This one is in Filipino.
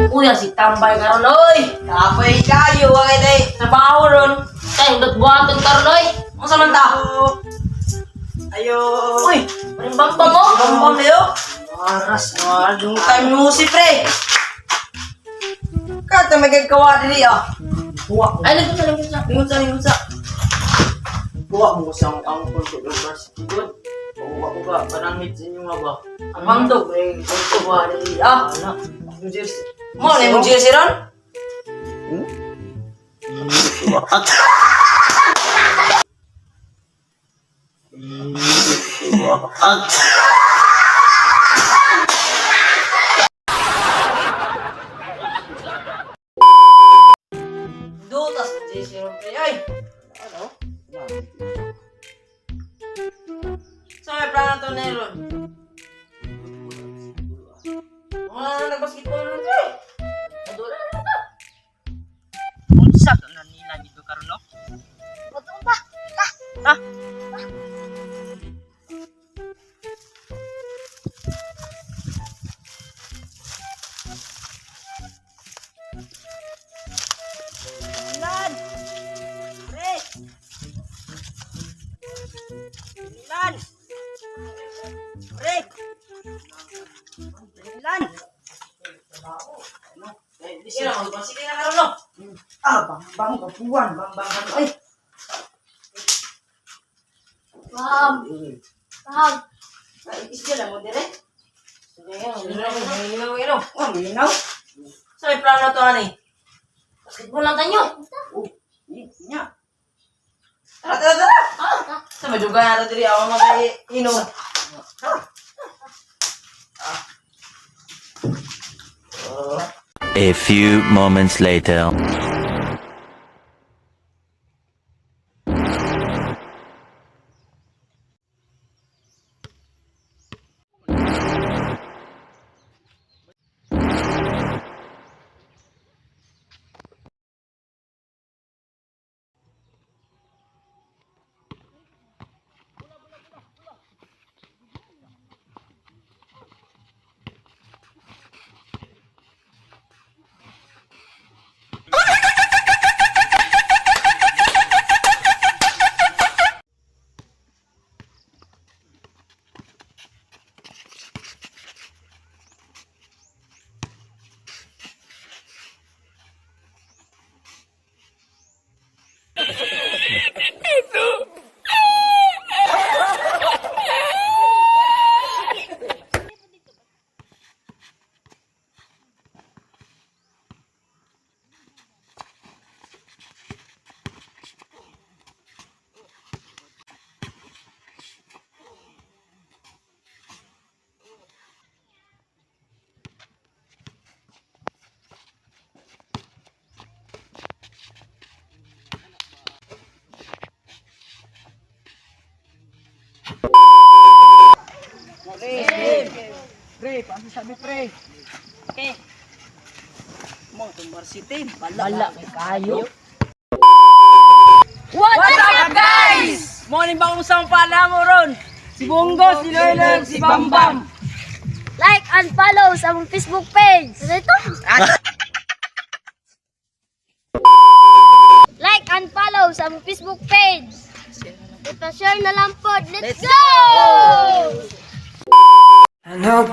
Uy, si tambay karon oy. Kapay kayo, ay day. Trabaho ron. Kay udat buhaton karon oy. Unsa man ta? Ayo. Uy, maring bambang mo. Bambang kayo? Aras, yung time mo si pre. Kata magagawa dili ah. Buwa. Ay, nagpunta. Minsan. Buwa mo siyang ang controllers. Good. Buwa ko ka, panangit sa inyo nga ba? Amang daw, eh. Nagpunta dili. Ah, Yung jersey. Mo, na yung jersey ron? Dutas yung jersey ron kayo, ay. Ano? So, may plano to na ron. Nag-basketball ron kayo. Adula na ka. Unsa to na nila dito karon no? Bato ba? Ha? Lan. Pre. Lan. Pre. Lan. Sige na, sige na karon no. Bang kapuan, bang. Ay. Pam. Ay, isya lang mo dire. Minaw. Oh, minaw. So, may plano to ani. Basketball lang tanyo. Nya. Tara. Sa maduga na diri ako mag-inom. A few moments later. Pre, paano sabi pre? Okay. Mo tumbar city, Bala kayo. What's up guys? Morning bang usang pala mo ron? Si Bongo, si Loyler, si Bambam. Like and follow sa among Facebook page. Ano ito? Like and follow sa among Facebook page. Ipashare na lang po. Let's go! Ano?